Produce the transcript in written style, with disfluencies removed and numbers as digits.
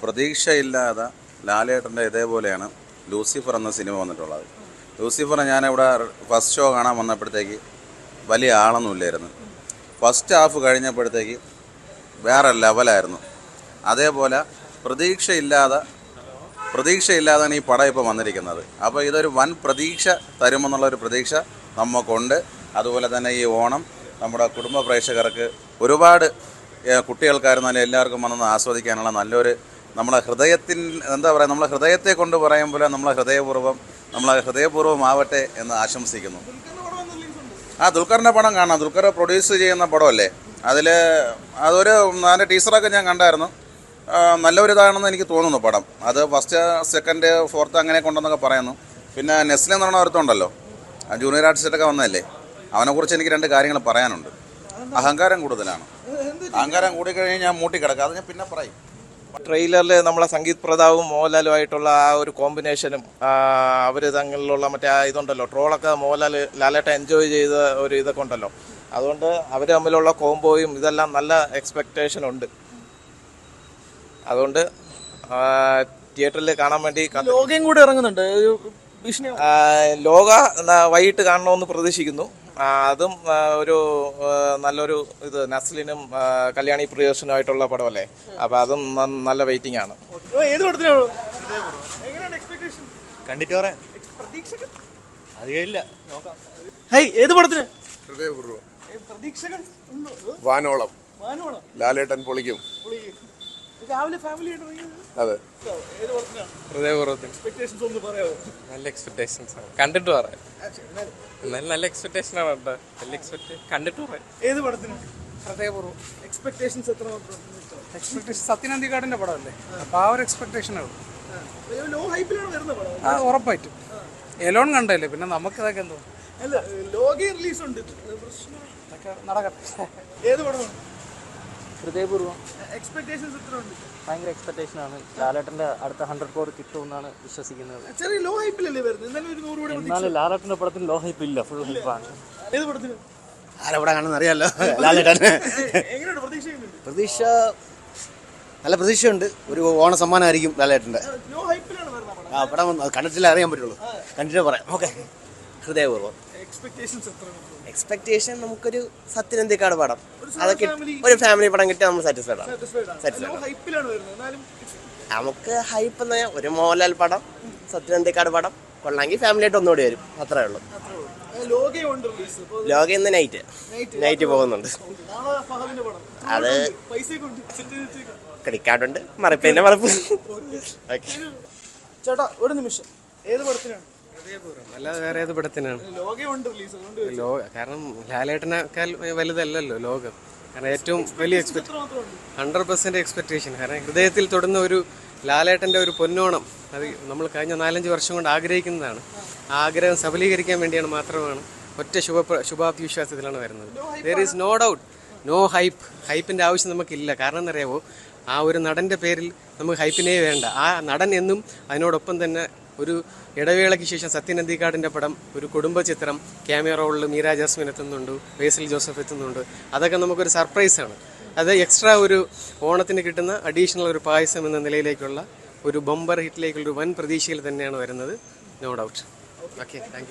പ്രതീക്ഷയില്ലാതെ ലാലേട്ടൻ്റെ ഇതേപോലെയാണ് ലൂസിഫർ എന്ന സിനിമ വന്നിട്ടുള്ളത്. ലൂസിഫർ ഞാനിവിടെ ഫസ്റ്റ് ഷോ കാണാൻ വന്നപ്പോഴത്തേക്ക് വലിയ ആളൊന്നുമില്ലായിരുന്നു. ഫസ്റ്റ് ഹാഫ് കഴിഞ്ഞപ്പോഴത്തേക്ക് വേറെ ലെവലായിരുന്നു. അതേപോലെ പ്രതീക്ഷയില്ലാതാണ് ഈ പടം ഇപ്പോൾ വന്നിരിക്കുന്നത്. അപ്പോൾ ഇതൊരു വൻ പ്രതീക്ഷ തരുമെന്നുള്ളൊരു പ്രതീക്ഷ നമുക്കുണ്ട്. അതുപോലെ തന്നെ ഈ ഓണം നമ്മുടെ കുടുംബ പ്രേക്ഷകർക്ക് ഒരുപാട് കുട്ടികൾക്കായിരുന്നാലും എല്ലാവർക്കും വന്നൊന്ന് ആസ്വദിക്കാനുള്ള നല്ലൊരു നമ്മളെ ഹൃദയത്തിൽ നമ്മളെ ഹൃദയത്തെ കൊണ്ട് പറയുമ്പോൾ നമ്മളെ ഹൃദയപൂർവ്വം ആവട്ടെ എന്ന് ആശംസിക്കുന്നു. ദുൽഖറിൻ്റെ പടം കാണാം. ദുൽഖർ പ്രൊഡ്യൂസ് ചെയ്യുന്ന പടമല്ലേ. അതൊരു നല്ല ടീസറൊക്കെ ഞാൻ കണ്ടായിരുന്നു. നല്ലൊരിതാണെന്ന് എനിക്ക് തോന്നുന്നു പടം. അത് ഫസ്റ്റ്, സെക്കൻഡ്, ഫോർത്ത് അങ്ങനെ കൊണ്ടെന്നൊക്കെ പറയുന്നു. പിന്നെ നെസ്ലെ എന്ന് പറഞ്ഞ ഒരുത്തുണ്ടല്ലോ, ജൂനിയർ ആർട്ടിസ്റ്റൊക്കെ വന്നതല്ലേ, അവനെക്കുറിച്ച് എനിക്ക് 2 കാര്യങ്ങൾ പറയാനുണ്ട്. അഹങ്കാരം കൂടുതലാണ്. അഹങ്കാരം കൂടിക്കഴിഞ്ഞാൽ ഞാൻ മൂട്ടിക്കിടക്കുക. അത് ഞാൻ പിന്നെ പറയും. ട്രെയിലറിൽ നമ്മളെ സംഗീത് പ്രതാപും മോഹൻലാലുമായിട്ടുള്ള ആ ഒരു കോമ്പിനേഷനും അവർ തങ്ങളിലുള്ള മറ്റേ ഇതുണ്ടല്ലോ, ട്രോളൊക്കെ ലാലേട്ടൻ എൻജോയ് ചെയ്ത ഒരു ഇതൊക്കെ ഉണ്ടല്ലോ. അതുകൊണ്ട് അവർ തമ്മിലുള്ള കോംബോയും ഇതെല്ലാം നല്ല എക്സ്പെക്റ്റേഷൻ ഉണ്ട്. അതുകൊണ്ട് തിയേറ്ററിൽ കാണാൻ വേണ്ടി ലോകയും കൂടെ ഇറങ്ങുന്നുണ്ട്. ലോക വൈകിട്ട് കാണണമെന്ന് പ്രതീക്ഷിക്കുന്നു. അതും ഒരു നല്ലൊരു നസ്ലിനും കല്യാണി പ്രിയദർശനുമായിട്ടുള്ള പടമല്ലേ. അപ്പോൾ അതും നല്ല വെയിറ്റിംഗ് ആണ്. കണ്ടിട്ട് പറയാം. അധികമില്ല, നോക്കാം. ഏത് പടത്തിന്? വാനോളം. ലാലേട്ടൻ പൊളിക്കും. അതെ, നല്ല എക്സ്പെക്ടേഷൻസ് ആണ്. കണ്ടിട്ട് പറയാം. നല്ല എക്സ്പെക്ടേഷൻ ആണ്. കണ്ടിട്ട് പറയാം. ഏത് പടത്തിന്? ഹൃദയപൂർവ്വം. എക്സ്പെക്ടേഷൻസ് എത്ര? എക്സ്പെക്ടേഷൻ സത്യനന്ദിക്കാടിന്റെ പടമല്ലേ, അപ്പൊ ആ ഒരു എക്സ്പെക്ടേഷൻ ഉറപ്പായിട്ടും. എലോൺ കണ്ടല്ലേ, പിന്നെ നമുക്ക് ഇതൊക്കെ എന്തോ റിലീസ് ഉണ്ട്. നടക്കട്ടെ. ഏത് പടമാണ്? ഹൃദയപൂർവ്വം. എക്സ്പെക്ടേഷൻസ് എത്ര ഉണ്ട്? ഭയങ്കര എക്സ്പെക്ടേഷൻ ആണ്. ലാലേട്ടന്റെ അടുത്ത 100 crore കിട്ടുമെന്നാണ് വിശ്വസിക്കുന്നത്. ചെറിയ ലോ ഹൈപ്പിലല്ലേ വരുന്നത്? എന്നാലും ലാലേട്ടന്റെ പടത്തിന് ലോ ഹൈപ്പ് ഇല്ല, ഫുൾ ഹൈപ്പാണ്. ഏത് പടത്തിന്? ആരെവിടെ കാണുന്ന അറിയാലോ. ലാലേട്ടൻ എങ്ങനെയാണ് പ്രതീക്ഷ? നല്ല പ്രതീക്ഷയുണ്ട്. ഒരു ഓണ സമ്മാനമായിരിക്കും ലാലേട്ടൻ്റെ. ലോ ഹൈപ്പിലാണ് വരുന്നത് പടം. കണ്ടിട്ടില്ല, അറിയാൻ പറ്റുള്ളൂ. കണ്ടിട്ട് പറയാം. ഓക്കെ. ഹൃദയപൂർവ്വം. എക്സ്പെക്ടേഷൻ നമുക്കൊരു സത്യനന്ദിക്കാട് പടം, അതൊക്കെ ഒരു ഫാമിലി പടം കിട്ടിയാൽ നമ്മൾ സാറ്റിസ്ഫൈഡ് ആണ്. നമുക്ക് ഹൈപ്പ് എന്ന് പറഞ്ഞാൽ ഒരു മോഹൻലാൽ പടം, സത്യനന്ദിക്കാട് പടം കൊള്ളാമെങ്കിൽ ഫാമിലി ആയിട്ട് ഒന്നുകൂടി വരും, അത്രേ ഉള്ളൂ. ലോക ഇന്ന് നൈറ്റ് പോകുന്നുണ്ട്. അത് ക്രെഡിറ്റ് മറപ്പിന്റെ മറപ്പ്. ചേട്ടാ ഒരു നിമിഷം, ഏത് പടത്തിനാണ്? അല്ലാതെ വേറെ ഏത് പടത്തിനാണ്? കാരണം ലാലേട്ടനേക്കാൾ വലുതല്ലല്ലോ ലോകം. കാരണം ഏറ്റവും വലിയ 100% എക്സ്പെക്ടേഷൻ. കാരണം ഹൃദയത്തിൽ തൊടുന്ന ഒരു ലാലേട്ടൻ്റെ ഒരു പൊന്നോണം, അത് നമ്മൾ കഴിഞ്ഞ 4-5 വർഷം കൊണ്ട് ആഗ്രഹിക്കുന്നതാണ്. ആ ആഗ്രഹം സഫലീകരിക്കാൻ വേണ്ടിയാണ് മാത്രമാണ് ഒറ്റ ശുഭാപ്തി വിശ്വാസത്തിലാണ് വരുന്നത്. There is no doubt, no hype. ഹൈപ്പിൻ്റെ ആവശ്യം നമുക്കില്ല. കാരണം എന്നറിയാമോ, ആ ഒരു നടൻ്റെ പേരിൽ നമുക്ക് ഹൈപ്പിനേ വേണ്ട. ആ നടൻ എന്നും അതിനോടൊപ്പം തന്നെ ഒരു ഇടവേളയ്ക്ക് ശേഷം സത്യനന്ദിക്കാടിൻ്റെ പടം, ഒരു കുടുംബ ചിത്രം, ക്യാമിയോ റോളിൽ മീര ജാസ്മിൻ എത്തുന്നുണ്ട്, ബേസിൽ ജോസഫ് എത്തുന്നുണ്ട്. അതൊക്കെ നമുക്കൊരു സർപ്രൈസാണ്. അത് എക്സ്ട്രാ ഒരു ഓണത്തിന് കിട്ടുന്ന അഡീഷണൽ ഒരു പായസം എന്ന നിലയിലേക്കുള്ള ഒരു ബമ്പർ ഹിറ്റിലേക്കുള്ള ഒരു വൻ പ്രതീക്ഷയിൽ തന്നെയാണ് വരുന്നത്. No doubt. Okay, thank U.